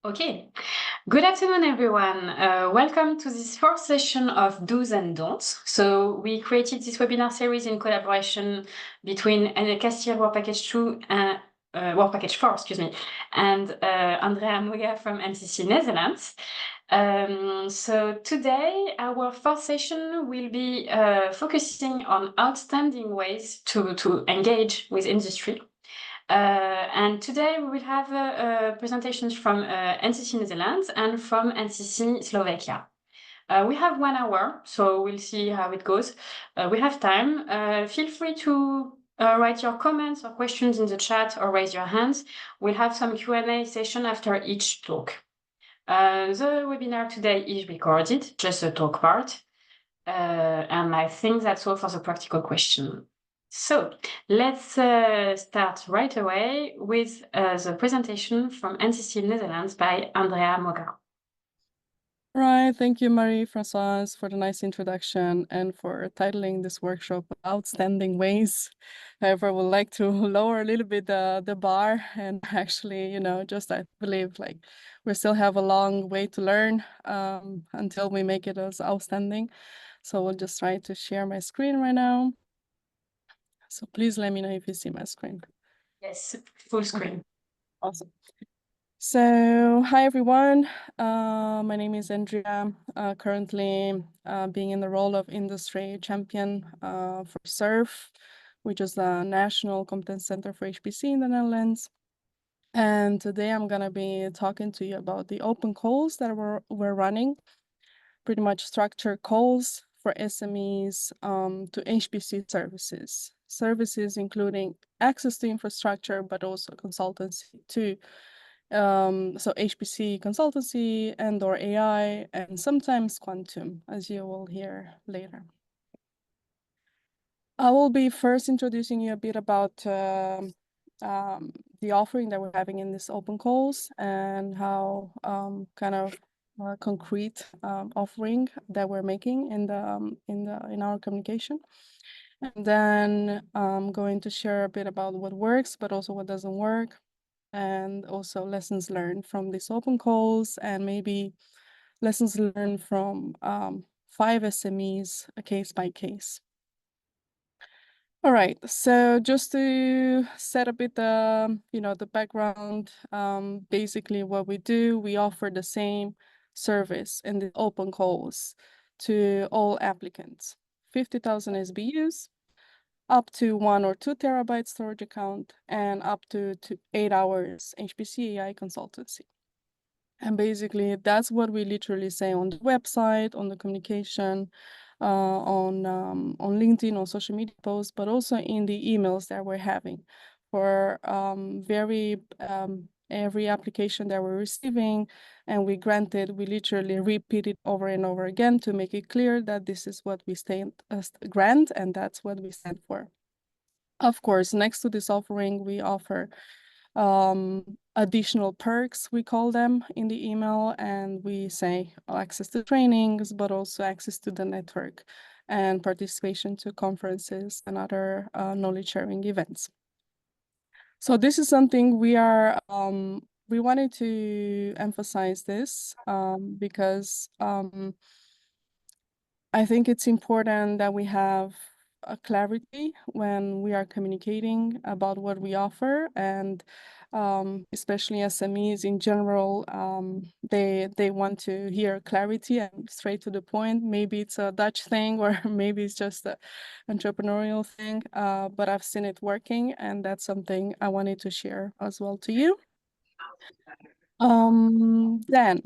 Okay, good afternoon, everyone. Welcome to this fourth session of Do's and Don'ts. So we created this webinar series in collaboration between CASTIEL Work Package 2 and Work Package 4, excuse me, and Andrea Moga from MCC Netherlands. So today, our fourth session will be focusing on outstanding ways to engage with industry. And today we will have presentations from NCC Netherlands and from NCC Slovakia. We have 1 hour, so we'll see how it goes. We have time. Feel free to write your comments or questions in the chat or raise your hands. We'll have some Q&A session after each talk. The webinar today is recorded, just the talk part. And I think that's all for the practical question. So let's start right away with the presentation from NCC Netherlands by Andrea Moga. Right, thank you, Marie-Françoise, for the nice introduction and for titling this workshop Outstanding Ways. However, I would like to lower a little bit the bar and actually, just I believe like we still have a long way to learn until we make it as outstanding. So we'll just try to share my screen right now. So please let me know if you see my screen. Yes, full screen. Okay. Awesome. So, hi everyone. My name is Andrea, currently being in the role of industry champion for SURF, which is the National Competence Center for HPC in the Netherlands. And today I'm going to be talking to you about the open calls that we're running, pretty much structured calls for SMEs to HPC services. Services including access to infrastructure, but also consultancy too. So HPC consultancy and/or AI, and sometimes quantum, as you will hear later. I will be first introducing you a bit about the offering that we're having in this open calls and how kind of concrete offering that we're making in our communication. And then I'm going to share a bit about what works, but also what doesn't work, and also lessons learned from these open calls, and maybe lessons learned from 5 SMEs, case by case. All right, so just to set a bit the background, basically what we do, we offer the same service in the open calls to all applicants, 50,000 SBUs, up to 1 or 2 terabyte storage account, and up to 8 hours HPC AI consultancy. And basically, that's what we literally say on the website, on the communication, on LinkedIn, on social media posts, but also in the emails that we're having for every application that we're receiving and we literally repeat it over and over again to make it clear that this is what we grant and that's what we stand for. Of course, next to this offering, we offer additional perks, we call them in the email, and we say access to trainings, but also access to the network and participation to conferences and other knowledge sharing events. So this is something we wanted to emphasize this because I think it's important that we have a clarity when we are communicating about what we offer, and especially SMEs in general, they want to hear clarity and straight to the point. Maybe it's a Dutch thing or maybe it's just an entrepreneurial thing, but I've seen it working, and that's something I wanted to share as well to you. Then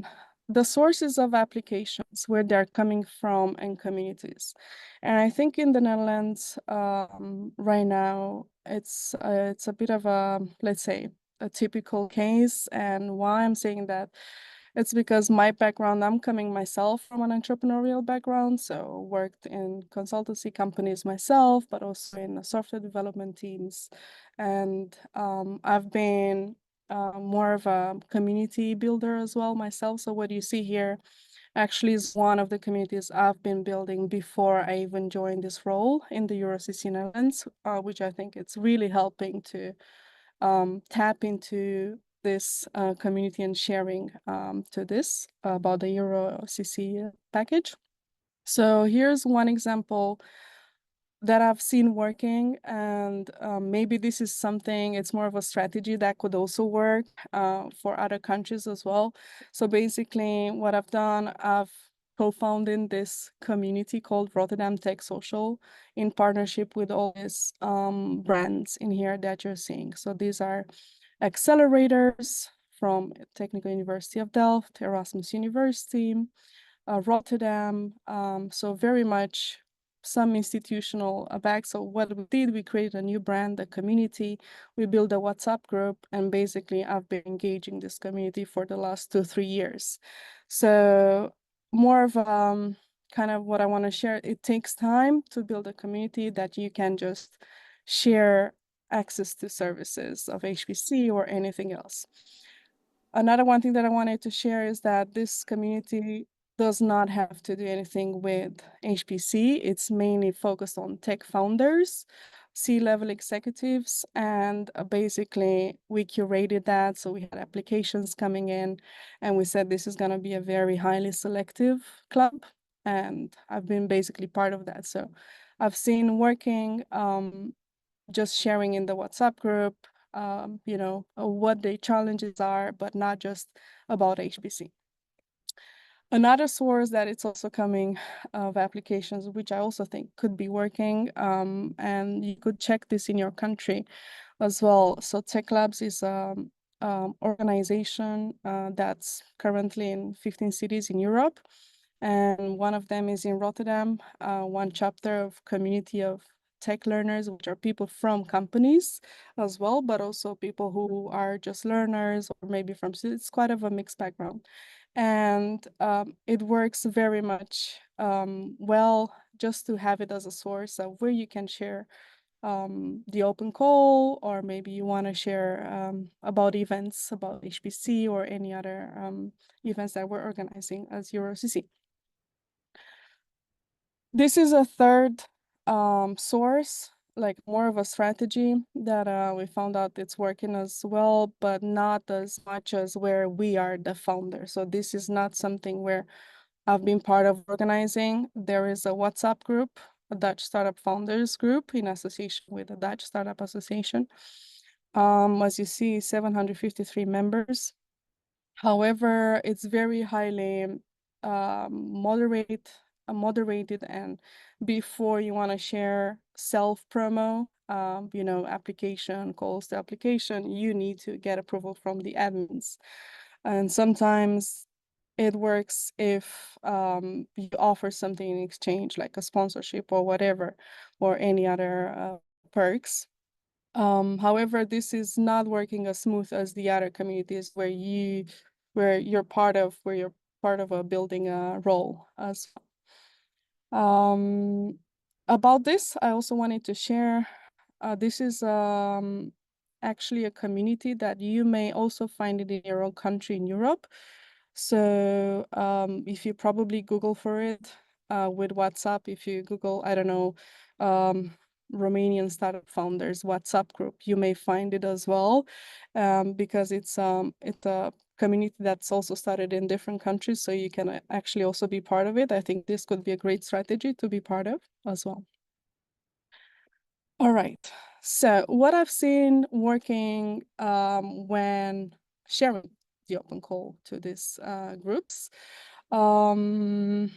the sources of applications, where they're coming from, and communities. And I think in the Netherlands right now, it's a bit of a, let's say, a typical case. And why I'm saying that, it's because my background, I'm coming myself from an entrepreneurial background, so worked in consultancy companies myself, but also in the software development teams. And I've been more of a community builder as well myself. So what you see here actually is one of the communities I've been building before I even joined this role in the EuroCC Netherlands, which I think it's really helping to tap into this community and sharing to this about the EuroCC package. So here's one example that I've seen working, and maybe this is something, it's more of a strategy that could also work for other countries as well. So basically what I've done, I've co-founded this community called Rotterdam Tech Social in partnership with all these brands in here that you're seeing. So these are accelerators from Technical University of Delft, Erasmus University, Rotterdam. So very much some institutional back. So what we did, we created a new brand, a community. We built a WhatsApp group, and basically I've been engaging this community for the last 2-3 years. So more of kind of what I want to share. It takes time to build a community that you can just share access to services of HPC or anything else. Another one thing that I wanted to share is that this community does not have to do anything with HPC. It's mainly focused on tech founders, C-level executives, and basically we curated that. So we had applications coming in, and we said this is going to be a very highly selective club, and I've been basically part of that. So I've seen working, just sharing in the WhatsApp group, what the challenges are, but not just about HPC. Another source that it's also coming of applications, which I also think could be working, and you could check this in your country as well. So Tech Labs is an organization that's currently in 15 cities in Europe, and one of them is in Rotterdam, one chapter of community of tech learners, which are people from companies as well, but also people who are just learners or maybe from, it's quite of a mixed background. And it works very much well just to have it as a source of where you can share the open call, or maybe you want to share about events, about HPC or any other events that we're organizing as EuroCC. This is a third source, like more of a strategy that we found out it's working as well, but not as much as where we are the founder. So this is not something where I've been part of organizing. There is a WhatsApp group, a Dutch Startup Founders group in association with the Dutch Startup Association. As you see, 753 members. However, it's very highly moderated, and before you want to share self promo, application calls to application, you need to get approval from the admins. And sometimes it works if you offer something in exchange, like a sponsorship or whatever, or any other perks. However, this is not working as smooth as the other communities where you're part of a building a role as well. About this, I also wanted to share. This is actually a community that you may also find it in your own country in Europe. So if you probably Google for it with WhatsApp, if you Google, I don't know, Romanian startup founders WhatsApp group, you may find it as well, because it's a community that's also started in different countries, so you can actually also be part of it. I think this could be a great strategy to be part of as well. All right, so what I've seen working when sharing the open call to these groups. So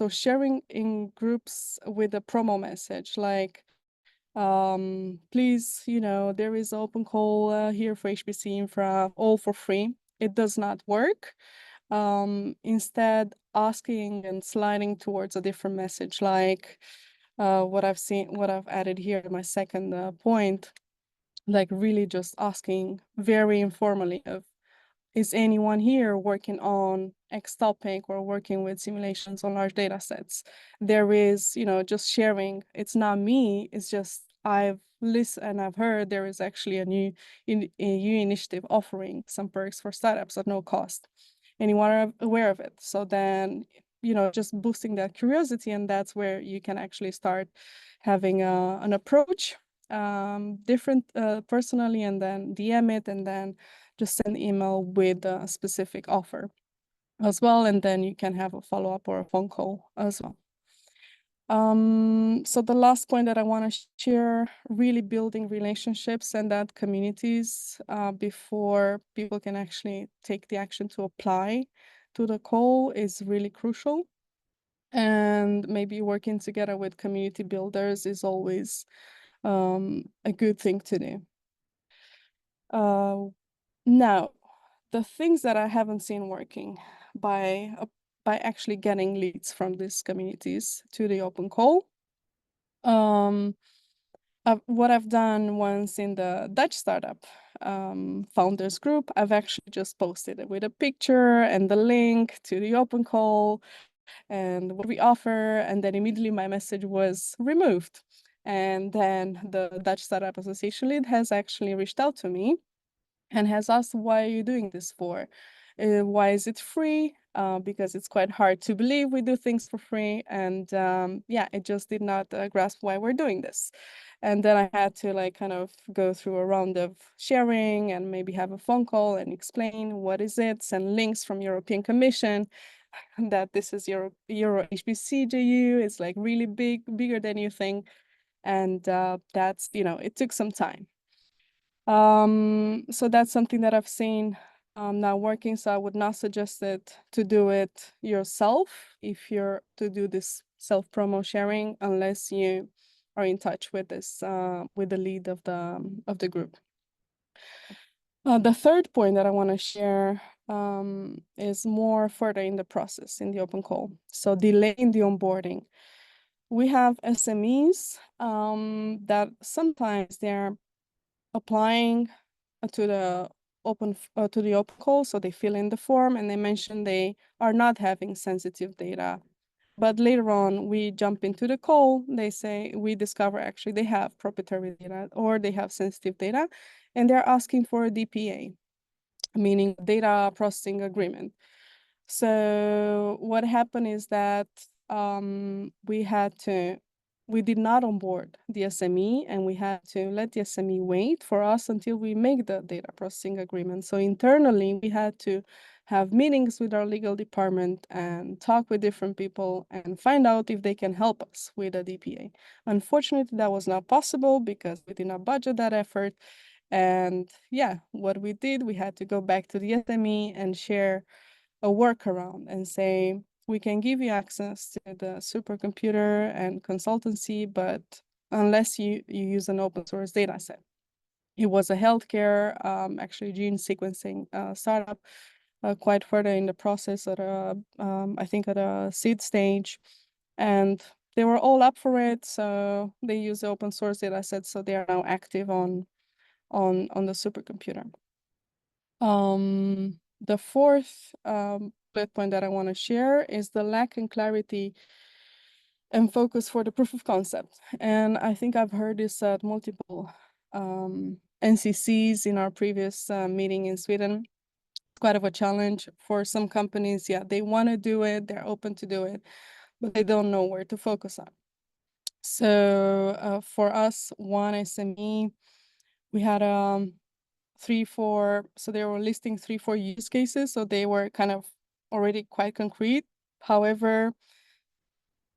sharing in groups with a promo message like, please, there is open call here for HPC Infra, all for free. It does not work. Instead, asking and sliding towards a different message, like what I've added here, my second point, like really just asking very informally of, is anyone here working on X topic or working with simulations on large data sets? There is, just sharing. It's not me, it's just I've listened and I've heard there is actually a new initiative offering some perks for startups at no cost. Anyone are aware of it? So then, just boosting that curiosity, and that's where you can actually start having an approach different personally, and then DM it, and then just send email with a specific offer as well, and then you can have a follow-up or a phone call as well. So the last point that I want to share, really building relationships and that communities before people can actually take the action to apply to the call is really crucial. And maybe working together with community builders is always a good thing to do. Now, the things that I haven't seen working by actually getting leads from these communities to the open call. What I've done once in the Dutch startup founders group, I've actually just posted it with a picture and the link to the open call and what we offer, and then immediately my message was removed. And then the Dutch Startup Association lead has actually reached out to me and has asked, why are you doing this for? Why is it free? Because it's quite hard to believe we do things for free. And yeah, it just did not grasp why we're doing this. And then I had to like kind of go through a round of sharing and maybe have a phone call and explain what is it, send links from European Commission that this is Euro HBCJU. It's like really big, bigger than you think. And that's, it took some time. So that's something that I've seen now working. So I would not suggest it to do it yourself if you're to do this self-promo sharing, unless you are in touch with this with the lead of the group. The third point that I want to share is more further in the process in the open call. So delaying the onboarding. We have SMEs that sometimes they're applying to the open call, so they fill in the form and they mention they are not having sensitive data. But later on, we jump into the call, they say, we discover actually they have proprietary data or they have sensitive data, and they're asking for a DPA, meaning data processing agreement. So what happened is that we did not onboard the SME, and we had to let the SME wait for us until we make the data processing agreement. So internally, we had to have meetings with our legal department and talk with different people and find out if they can help us with a DPA. Unfortunately, that was not possible because we did not budget that effort. And yeah, what we did, we had to go back to the SME and share a workaround and say, we can give you access to the supercomputer and consultancy, but unless you use an open source data set. It was a healthcare, actually gene sequencing startup, quite further in the process at I think at a seed stage. And they were all up for it. So they use the open source data set. So they are now active on the supercomputer. The fourth bullet point that I want to share is the lack in clarity and focus for the proof of concept. And I think I've heard this at multiple NCCs in our previous meeting in Sweden. Quite of a challenge for some companies. Yeah, they want to do it, they're open to do it, but they don't know where to focus on. So for us, one SME, we had 3-4, so they were listing 3-4 use cases, so they were kind of already quite concrete. However,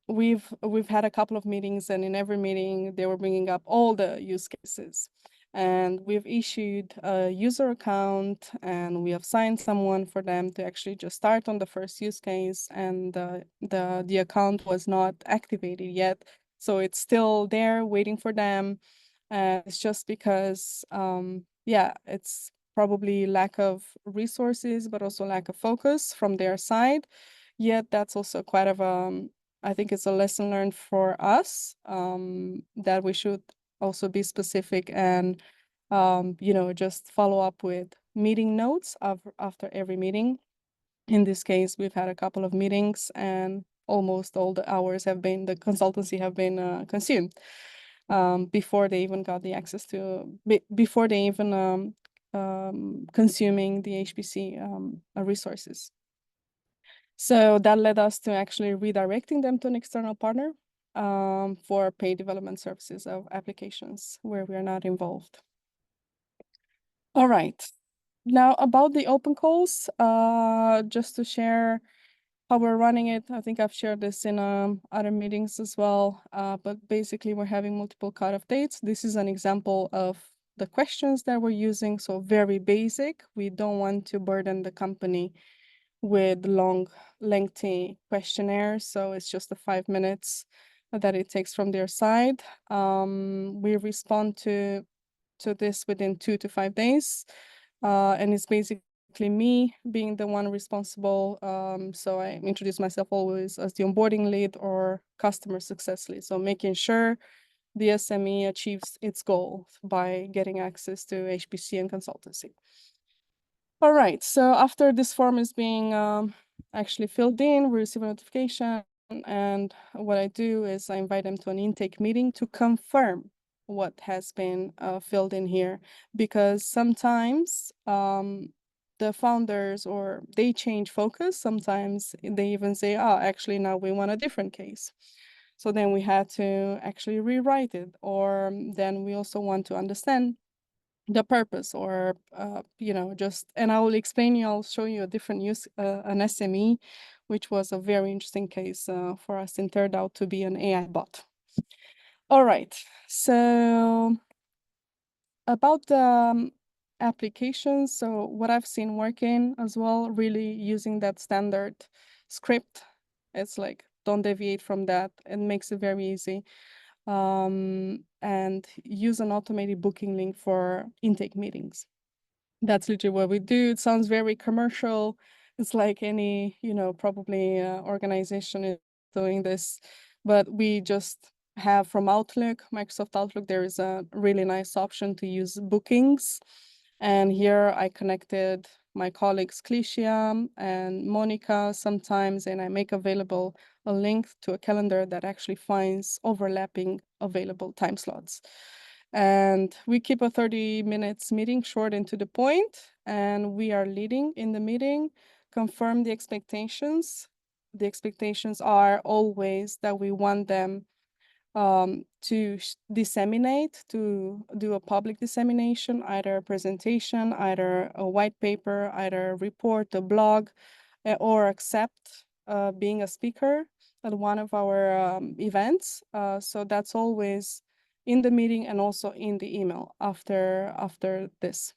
we've had a couple of meetings, and in every meeting they were bringing up all the use cases, and we've issued a user account and we have signed someone for them to actually just start on the first use case, and the account was not activated yet, so it's still there waiting for them. It's just because yeah, it's probably lack of resources, but also lack of focus from their side. Yet that's also quite of I think it's a lesson learned for us, that we should also be specific and just follow up with meeting notes after every meeting. In this case, we've had a couple of meetings and almost all the hours the consultancy have been consumed before they even got the access to, before they even consuming the HPC resources. So that led us to actually redirecting them to an external partner. for paid development services of applications where we are not involved. All right. Now about the open calls, just to share how we're running it. I think I've shared this in other meetings as well, but basically we're having multiple cutoff dates. This is an example of the questions that we're using, so very basic. We don't want to burden the company with long, lengthy questionnaires, so it's just the 5 minutes that it takes from their side. We respond to this within 2 to 5 days, and it's basically me being the one responsible. So I introduce myself always as the onboarding lead or customer success lead. So making sure the SME achieves its goal by getting access to HPC and consultancy. All right, so after this form is being actually filled in, we receive a notification, and what I do is I invite them to an intake meeting to confirm what has been filled in here, because sometimes the founders or they change focus. Sometimes they even say, oh, actually now we want a different case. So then we had to actually rewrite it, or then we also want to understand the purpose, or just, and I will explain you, I'll show you a different use, an SME, which was a very interesting case for us, and turned out to be an AI bot. All right, so about the applications, so what I've seen working as well, really using that standard script, it's like don't deviate from that, it makes it very easy. And use an automated booking link for intake meetings. That's literally what we do. It sounds very commercial. It's like any, probably organization is doing this, but we just have from Outlook, Microsoft Outlook, there is a really nice option to use bookings. And here I connected my colleagues Clicia and Monica sometimes, and I make available a link to a calendar that actually finds overlapping available time slots. And we keep a 30 minutes meeting short and to the point, and we are leading in the meeting, confirm the expectations. The expectations are always that we want them to disseminate, to do a public dissemination, either a presentation, either a white paper, either a report, a blog, or accept being a speaker at one of our events. So that's always in the meeting and also in the email after this,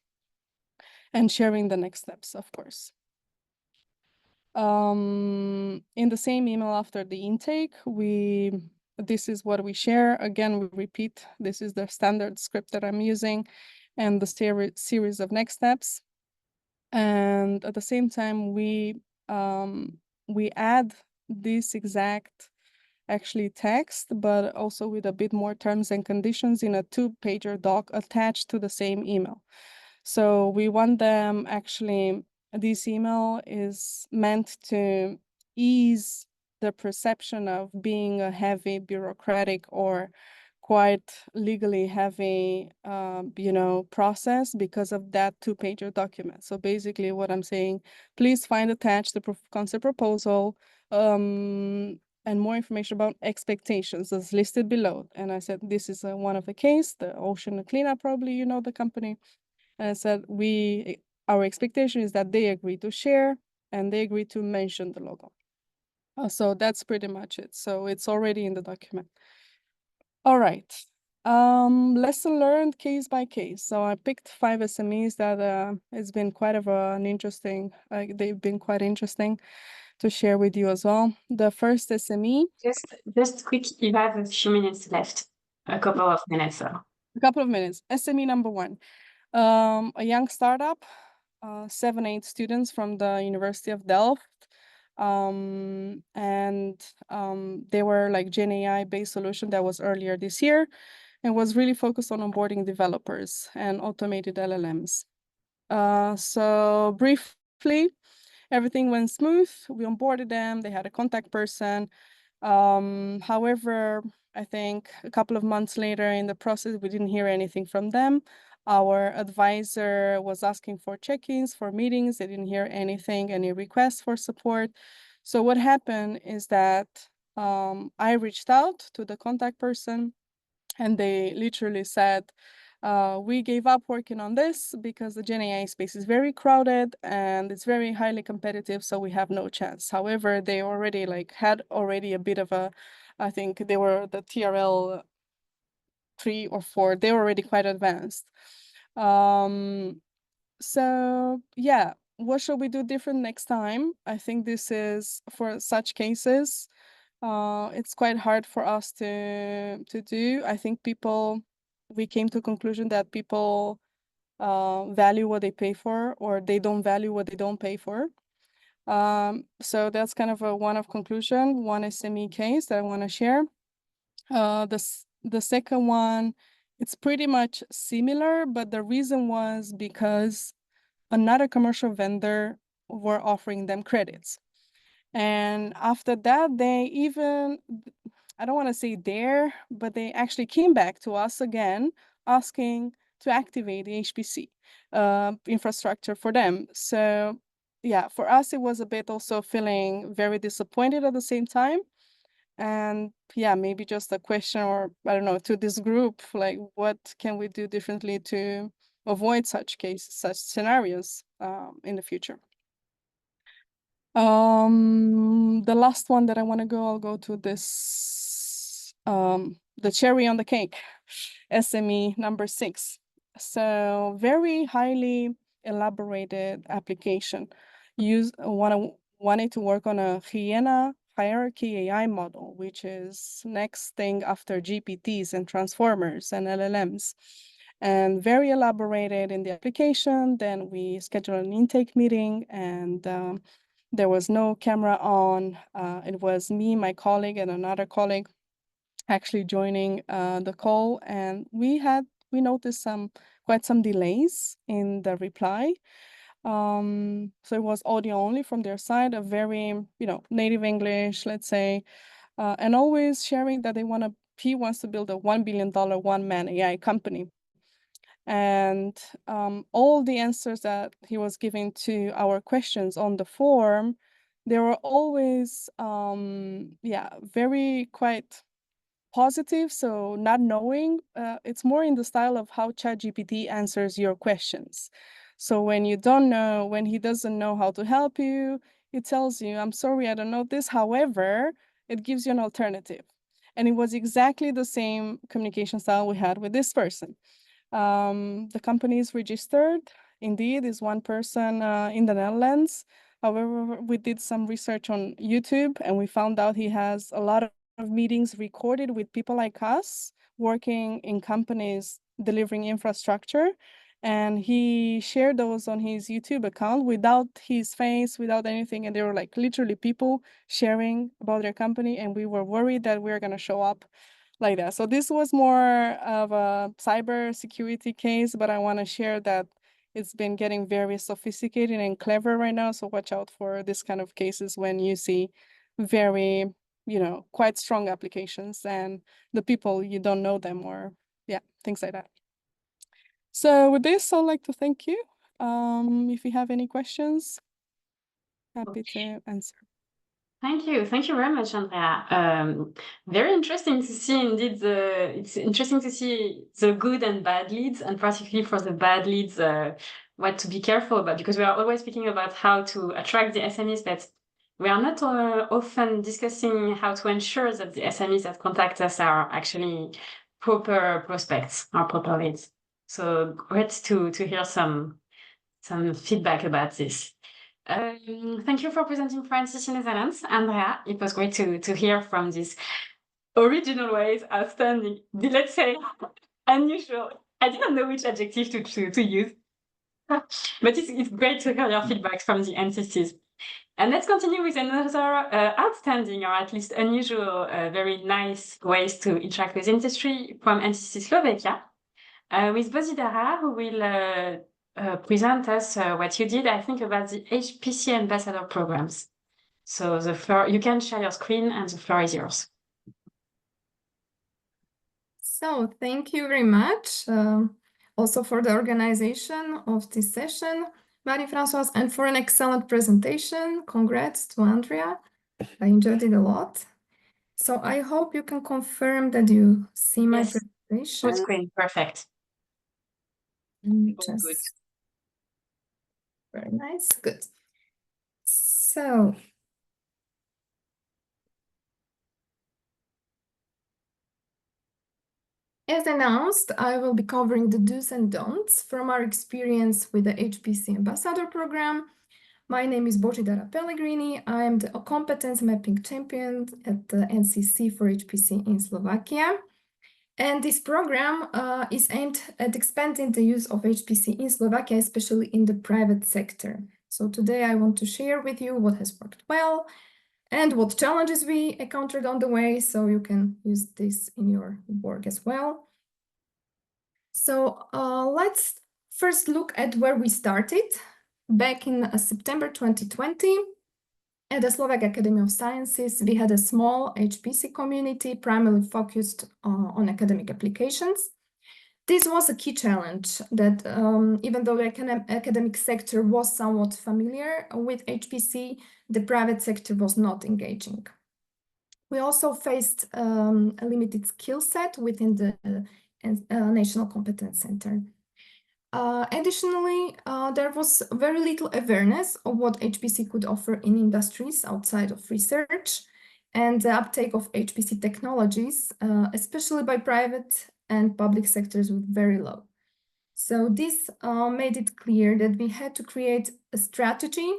and sharing the next steps, of course. In the same email after the intake, this is what we share. Again, we repeat, this is the standard script that I'm using and the series of next steps. And at the same time, we add this exact actually text, but also with a bit more terms and conditions in a 2-pager doc attached to the same email. So we want them actually, this email is meant to ease the perception of being a heavy bureaucratic or quite legally heavy, process because of that 2-pager document. So basically what I'm saying, please find attached the proof of concept proposal, and more information about expectations as listed below. And I said, this is one of the case, the ocean cleanup, probably you know the company. And I said, our expectation is that they agree to share and they agree to mention the logo. So that's pretty much it. So it's already in the document. All right. Lesson learned case by case. So I picked 5 SMEs that it's been quite of an interesting, they've been quite interesting to share with you as well. The first SME. Just quick, you have a few minutes left, a couple of minutes. A couple of minutes. SME number 1. A young startup, 7, 8 students from the University of Delft. And they were like Gen AI based solution that was earlier this year and was really focused on onboarding developers and automated LLMs. So briefly, everything went smooth. We onboarded them. They had a contact person. However, I think a couple of months later in the process, we didn't hear anything from them. Our advisor was asking for check-ins, for meetings. They didn't hear anything, any requests for support. So what happened is that I reached out to the contact person, and they literally said, we gave up working on this because the Gen AI space is very crowded and it's very highly competitive, so we have no chance. However, they already had already a bit of a, I think they were the TRL 3 or 4, they were already quite advanced. So yeah, what should we do different next time? I think this is for such cases. It's quite hard for us to do. I think we came to a conclusion that people value what they pay for, or they don't value what they don't pay for. So that's kind of one of conclusion, one SME case that I want to share. The second one, it's pretty much similar, but the reason was because another commercial vendor were offering them credits. And after that, they even, I don't want to say dare, but they actually came back to us again, asking to activate the HPC infrastructure for them. So yeah, for us, it was a bit also feeling very disappointed at the same time. And yeah, maybe just a question, or I don't know, to this group, like what can we do differently to avoid such cases, such scenarios in the future? The last one that I want to go, I'll go to this, the cherry on the cake, SME number 6. So very highly elaborated application. Wanted to work on a hyena hierarchy AI model, which is next thing after GPTs and transformers and LLMs. And very elaborated in the application. Then we scheduled an intake meeting, and there was no camera on. It was me, my colleague, and another colleague actually joining the call, and we noticed quite some delays in the reply. So it was audio only from their side, a very native English, let's say, and always sharing that he wants to build a $1 billion one-man AI company. And all the answers that he was giving to our questions on the form, they were always very quite positive. So not knowing, it's more in the style of how ChatGPT answers your questions. So when you don't know, when he doesn't know how to help you, it tells you, I'm sorry, I don't know this. However, it gives you an alternative. And it was exactly the same communication style we had with this person. The company is registered. Indeed, is one person in the Netherlands. However, we did some research on YouTube, and we found out he has a lot of meetings recorded with people like us working in companies delivering infrastructure. And he shared those on his YouTube account without his face, without anything. And they were literally people sharing about their company. And we were worried that we were going to show up like that. So this was more of a cyber security case, but I want to share that it's been getting very sophisticated and clever right now. So watch out for this kind of cases when you see very, quite strong applications and the people, you don't know them, or things like that. So with this, I'd like to thank you. If you have any questions, happy to answer. Thank you. Thank you very much, Andrea. Very interesting to see indeed it's interesting to see the good and bad leads, and particularly for the bad leads, what to be careful about, because we are always speaking about how to attract the SMEs, but we are not often discussing how to ensure that the SMEs that contact us are actually proper prospects or proper leads. So great to hear some feedback about this. Thank you for presenting Francis in Netherlands, Andrea. It was great to hear from this original ways, outstanding, let's say, unusual. I didn't know which adjective to use, but it's great to hear your feedback from the entities. And let's continue with another outstanding, or at least unusual, very nice ways to interact with industry from entity Slovakia, with Bozidara, who will present us what you did, I think, about the HPC ambassador programs. So the floor, you can share your screen, and the floor is yours. So thank you very much also for the organization of this session, Marie-Françoise, and for an excellent presentation. Congrats to Andrea. I enjoyed it a lot. So I hope you can confirm that you see my Yes. presentation. Full screen, perfect. Just Good. very nice, good. So as announced, I will be covering the do's and don'ts from our experience with the HPC Ambassador Program. My name is Božidara Pellegrini. I am the Competence Mapping Champion at the NCC for HPC in Slovakia. And this program is aimed at expanding the use of HPC in Slovakia, especially in the private sector. So today I want to share with you what has worked well and what challenges we encountered on the way, so you can use this in your work as well. So let's first look at where we started. Back in September 2020, at the Slovak Academy of Sciences, we had a small HPC community primarily focused on academic applications. This was a key challenge that even though the academic sector was somewhat familiar with HPC, the private sector was not engaging. We also faced a limited skill set within the National Competence Center. Additionally, there was very little awareness of what HPC could offer in industries outside of research, and the uptake of HPC technologies, especially by private and public sectors, was very low. So this made it clear that we had to create a strategy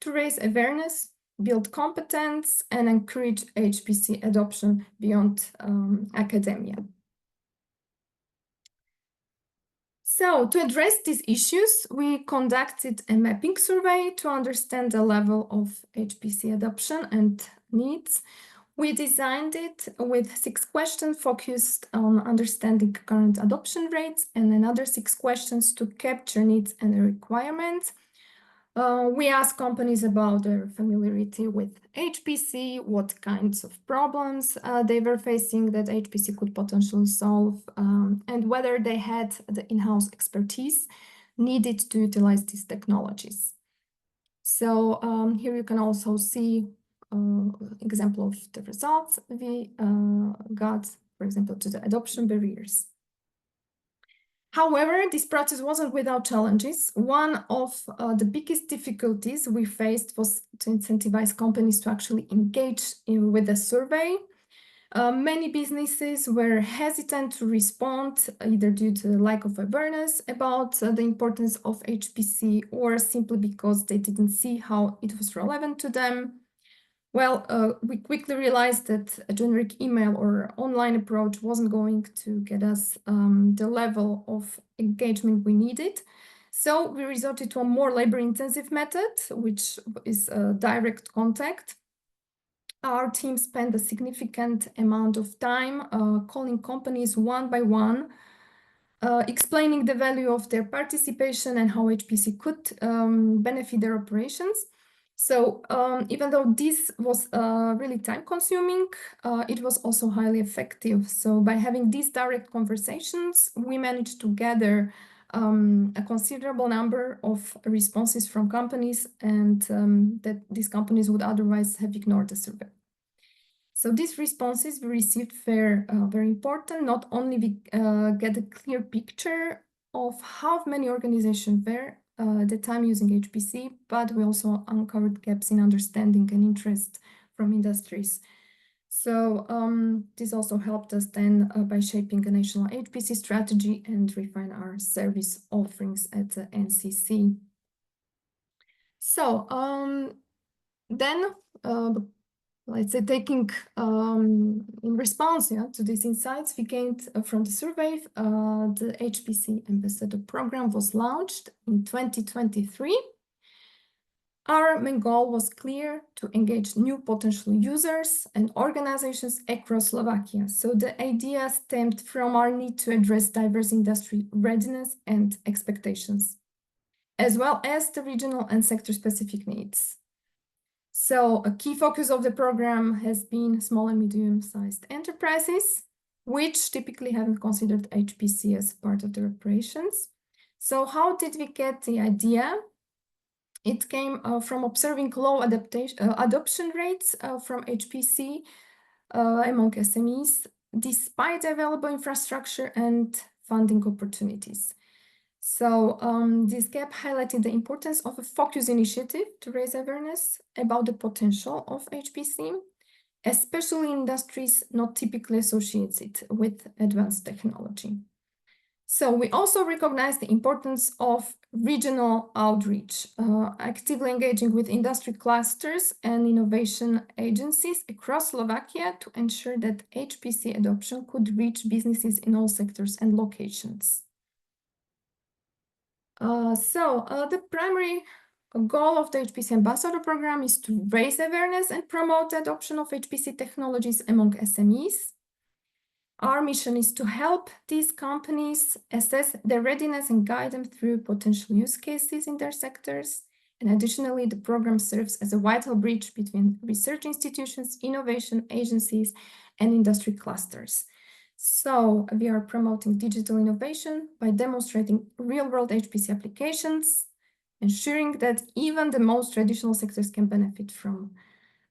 to raise awareness, build competence, and encourage HPC adoption beyond academia. So to address these issues, we conducted a mapping survey to understand the level of HPC adoption and needs. We designed it with 6 questions focused on understanding current adoption rates and another 6 questions to capture needs and requirements. We asked companies about their familiarity with HPC, what kinds of problems they were facing that HPC could potentially solve, and whether they had the in-house expertise needed to utilize these technologies. So here you can also see example of the results we got, for example, to the adoption barriers. However, this process wasn't without challenges. One of the biggest difficulties we faced was to incentivize companies to actually engage with the survey. Many businesses were hesitant to respond, either due to the lack of awareness about the importance of HPC or simply because they didn't see how it was relevant to them. Well, we quickly realized that a generic email or online approach wasn't going to get us the level of engagement we needed. So we resorted to a more labor-intensive method, which is direct contact. Our team spent a significant amount of time calling companies one by one, explaining the value of their participation and how HPC could benefit their operations. So even though this was really time-consuming, it was also highly effective. So by having these direct conversations, we managed to gather a considerable number of responses from companies, and that these companies would otherwise have ignored the survey. So these responses we received were very important. Not only we get a clear picture of how many organizations were at the time using HPC, but we also uncovered gaps in understanding and interest from industries. So this also helped us then by shaping a national HPC strategy and refine our service offerings at the NCC. So then let's say taking in response to these insights we gained from the survey, the HPC Ambassador Program was launched in 2023. Our main goal was clear: to engage new potential users and organizations across Slovakia. So the idea stemmed from our need to address diverse industry readiness and expectations, as well as the regional and sector-specific needs. So a key focus of the program has been small and medium-sized enterprises, which typically haven't considered HPC as part of their operations. So how did we get the idea? It came from observing low adoption rates from HPC among SMEs, despite available infrastructure and funding opportunities. So this gap highlighted the importance of a focus initiative to raise awareness about the potential of HPC, especially in industries not typically associated with advanced technology. So we also recognize the importance of regional outreach, actively engaging with industry clusters and innovation agencies across Slovakia to ensure that HPC adoption could reach businesses in all sectors and locations. The primary goal of the HPC Ambassador Program is to raise awareness and promote the adoption of HPC technologies among SMEs. Our mission is to help these companies assess their readiness and guide them through potential use cases in their sectors. And additionally, the program serves as a vital bridge between research institutions, innovation agencies, and industry clusters. So we are promoting digital innovation by demonstrating real-world HPC applications, ensuring that even the most traditional sectors can benefit from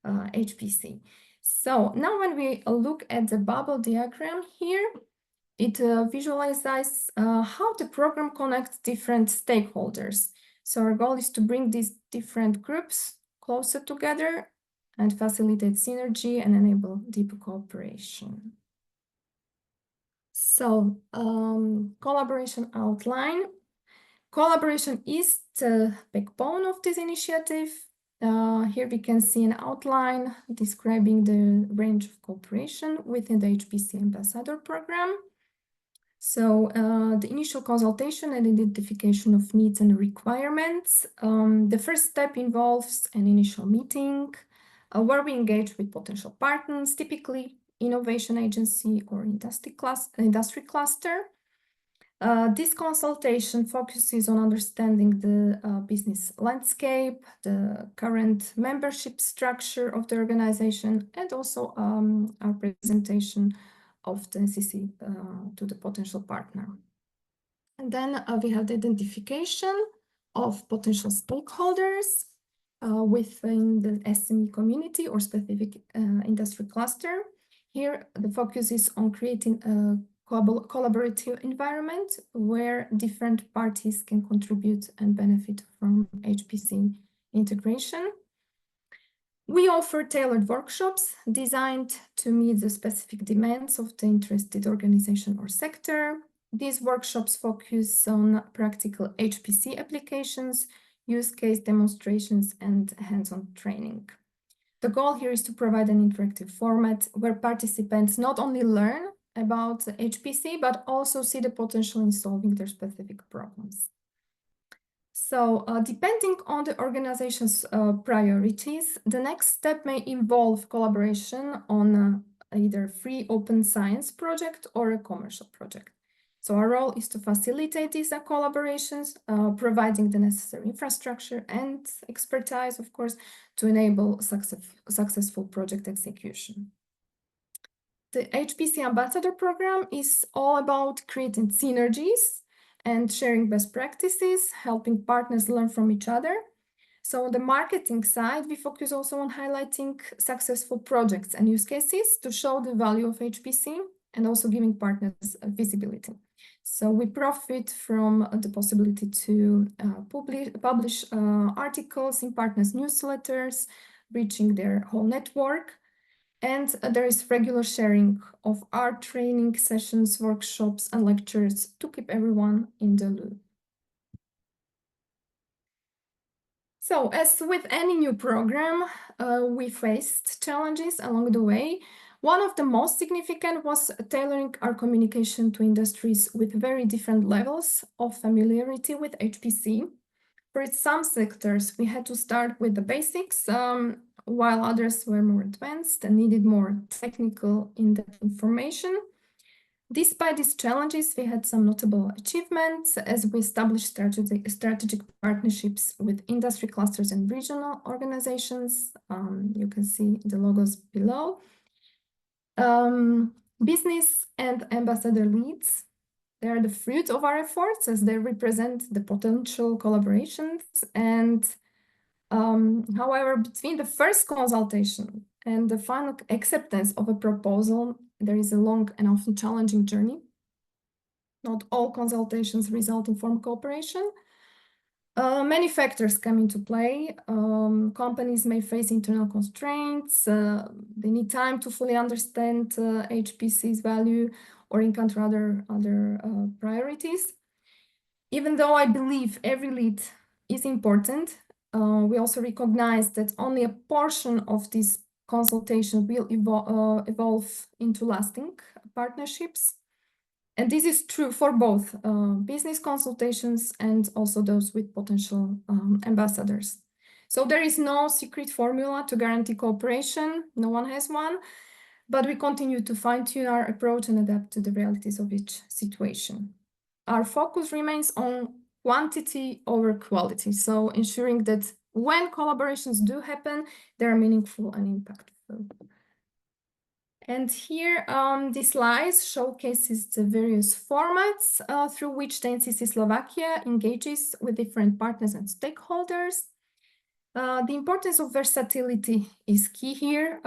HPC. So now when we look at the bubble diagram here, it visualizes how the program connects different stakeholders. So our goal is to bring these different groups closer together and facilitate synergy and enable deeper cooperation. So collaboration outline. Collaboration is the backbone of this initiative. Here we can see an outline describing the range of cooperation within the HPC Ambassador Program. So the initial consultation and identification of needs and requirements. The first step involves an initial meeting where we engage with potential partners, typically innovation agency or industry cluster. This consultation focuses on understanding the business landscape, the current membership structure of the organization, and also our presentation of the NCC to the potential partner. And then we have the identification of potential stakeholders within the SME community or specific industry cluster. Here, the focus is on creating a collaborative environment where different parties can contribute and benefit from HPC integration. We offer tailored workshops designed to meet the specific demands of the interested organization or sector. These workshops focus on practical HPC applications, use case demonstrations, and hands-on training. The goal here is to provide an interactive format where participants not only learn about HPC, but also see the potential in solving their specific problems. So depending on the organization's priorities, the next step may involve collaboration on either free open science project or a commercial project. So our role is to facilitate these collaborations, providing the necessary infrastructure and expertise, of course, to enable successful project execution. The HPC Ambassador Program is all about creating synergies and sharing best practices, helping partners learn from each other. So on the marketing side, we focus also on highlighting successful projects and use cases to show the value of HPC and also giving partners visibility. So we profit from the possibility to publish articles in partners' newsletters, reaching their whole network. And there is regular sharing of our training sessions, workshops, and lectures to keep everyone in the loop. So as with any new program, we faced challenges along the way. One of the most significant was tailoring our communication to industries with very different levels of familiarity with HPC. For some sectors, we had to start with the basics, while others were more advanced and needed more technical in-depth information. Despite these challenges, we had some notable achievements as we established strategic partnerships with industry clusters and regional organizations. You can see the logos below. Business and ambassador leads. They are the fruit of our efforts as they represent the potential collaborations. And however, between the first consultation and the final acceptance of a proposal, there is a long and often challenging journey. Not all consultations result in formal cooperation. Many factors come into play. Companies may face internal constraints. They need time to fully understand HPC's value or encounter other priorities. Even though I believe every lead is important, we also recognize that only a portion of this consultation will evolve into lasting partnerships. And this is true for both business consultations and also those with potential ambassadors. So there is no secret formula to guarantee cooperation. No one has one, but we continue to fine-tune our approach and adapt to the realities of each situation. Our focus remains on quantity over quality, so ensuring that when collaborations do happen, they are meaningful and impactful. And here, this slide showcases the various formats through which the NCC Slovakia engages with different partners and stakeholders. The importance of versatility is key here,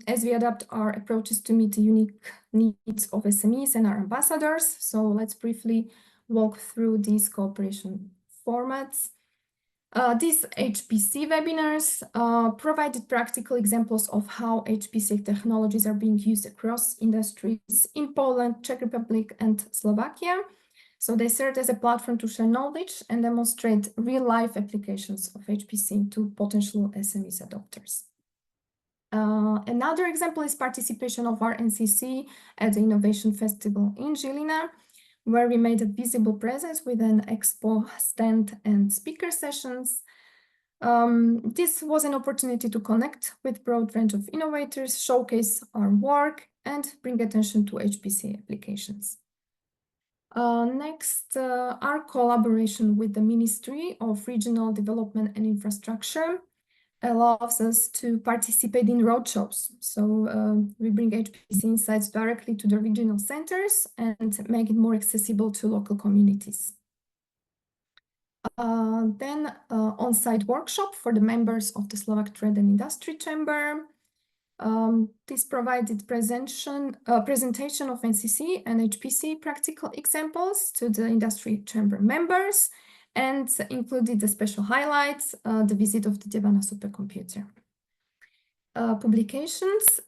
as we adapt our approaches to meet the unique needs of SMEs and our ambassadors. So let's briefly walk through these cooperation formats. These HPC webinars provided practical examples of how HPC technologies are being used across industries in Poland, Czech Republic, and Slovakia. So they served as a platform to share knowledge and demonstrate real-life applications of HPC to potential SMEs adopters. Another example is participation of our NCC at the Innovation Festival in Žilina, where we made a visible presence with an expo stand and speaker sessions. This was an opportunity to connect with a broad range of innovators, showcase our work, and bring attention to HPC applications. Next, our collaboration with the Ministry of Regional Development and Infrastructure allows us to participate in roadshows. So we bring HPC insights directly to the regional centers and make it more accessible to local communities. Then on-site workshop for the members of the Slovak Trade and Industry Chamber. This provided presentation of NCC and HPC practical examples to the industry chamber members, and included the special highlights, the visit of the Devana supercomputer. Publications,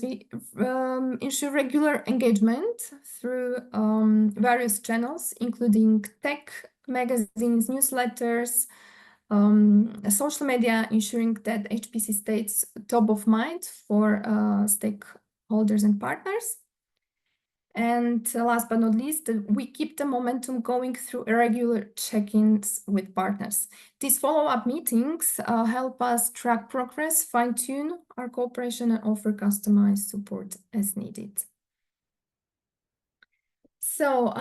we ensure regular engagement through various channels, including tech, magazines, newsletters, social media, ensuring that HPC stays top of mind for stakeholders and partners. And last but not least, we keep the momentum going through regular check-ins with partners. These follow-up meetings help us track progress, fine-tune our cooperation, and offer customized support as needed. So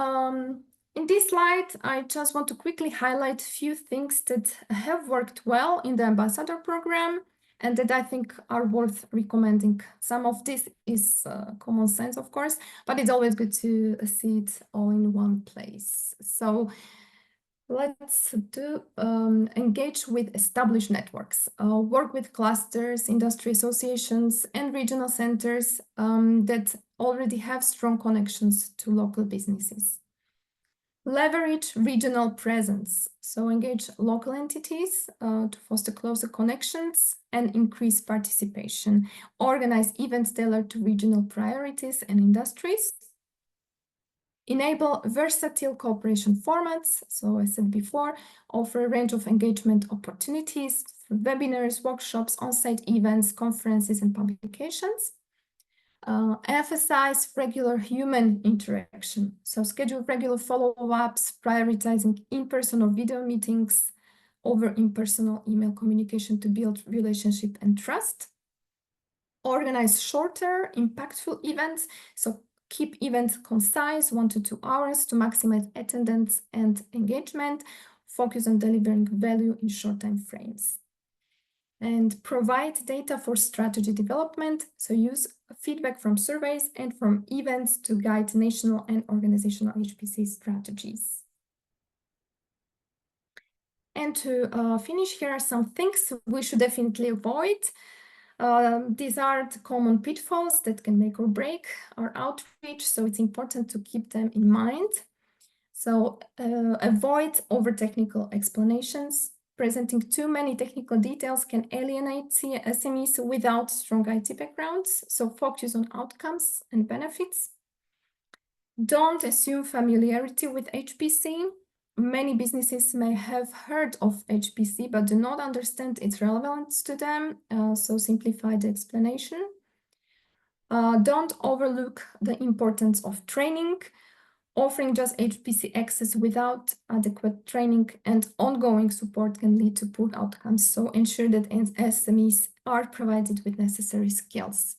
in this slide, I just want to quickly highlight a few things that have worked well in the ambassador program and that I think are worth recommending. Some of this is common sense, of course, but it's always good to see it all in one place. So let's engage with established networks, work with clusters, industry associations, and regional centers that already have strong connections to local businesses. Leverage regional presence, so engage local entities to foster closer connections and increase participation. Organize events tailored to regional priorities and industries. Enable versatile cooperation formats, so as I said before, offer a range of engagement opportunities through webinars, workshops, on-site events, conferences, and publications. Emphasize regular human interaction. So schedule regular follow-ups, prioritizing in-person or video meetings over impersonal email communication to build relationship and trust. Organize shorter, impactful events. So keep events concise, 1 to 2 hours to maximize attendance and engagement. Focus on delivering value in short time frames. And provide data for strategy development. So use feedback from surveys and from events to guide national and organizational HPC strategies. And to finish, here are some things we should definitely avoid. These are the common pitfalls that can make or break our outreach, so it's important to keep them in mind. So avoid over-technical explanations. Presenting too many technical details can alienate SMEs without strong IT backgrounds, so focus on outcomes and benefits. Don't assume familiarity with HPC. Many businesses may have heard of HPC but do not understand its relevance to them, so simplify the explanation. Don't overlook the importance of training. Offering just HPC access without adequate training and ongoing support can lead to poor outcomes, so ensure that SMEs are provided with necessary skills.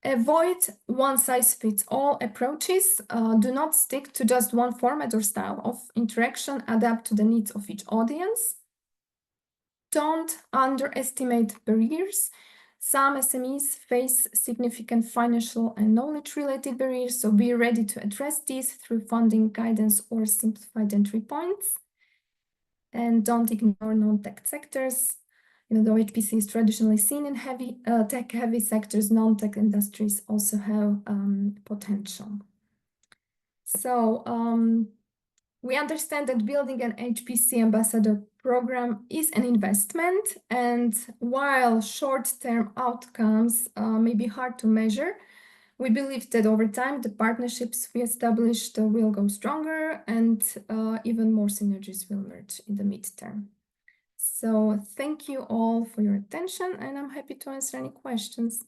Avoid one-size-fits-all approaches. Do not stick to just one format or style of interaction. Adapt to the needs of each audience. Don't underestimate barriers. Some SMEs face significant financial and knowledge-related barriers, so be ready to address these through funding, guidance, or simplified entry points. And don't ignore non-tech sectors. Even though HPC is traditionally seen in tech-heavy sectors, non-tech industries also have potential. So we understand that building an HPC ambassador program is an investment, and while short-term outcomes may be hard to measure, we believe that over time the partnerships we established will go stronger and even more synergies will emerge in the midterm. So thank you all for your attention, and I'm happy to answer any questions.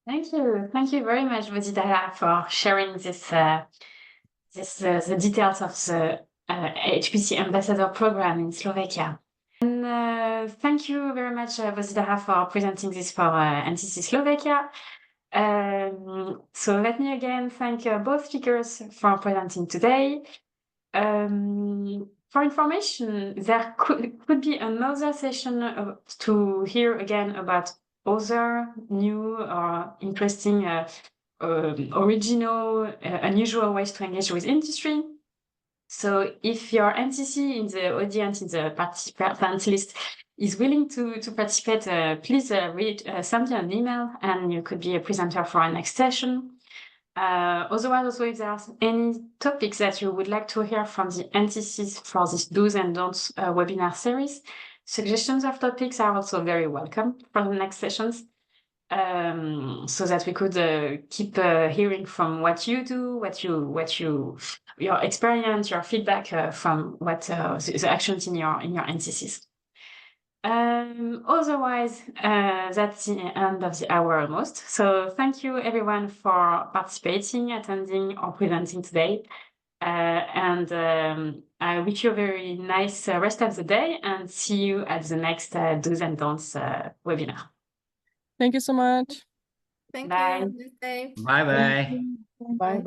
Thank you very much, Vojtila, for sharing this the details of the HPC ambassador program in Slovakia. And thank you very much, Vojtila, for presenting this for NCC Slovakia. So let me again thank both speakers for presenting today. For information, there could be another session to hear again about other new or interesting original, unusual ways to engage with industry. So if your NCC in the audience, in the participant list, is willing to participate, please send me an email and you could be a presenter for our next session. Otherwise, also, if there are any topics that you would like to hear from the NCCs for this Do's and Don'ts webinar series, suggestions of topics are also very welcome for the next sessions. So that we could keep hearing from what you do, your experience, your feedback from what the actions in your NCCs. Otherwise, that's the end of the hour almost. So thank you everyone for participating, attending, or presenting today. And I wish you a very nice rest of the day and see you at the next Do's and Don'ts webinar. Thank you so much. Thank Bye. you. Have a nice day. Bye-bye. Bye.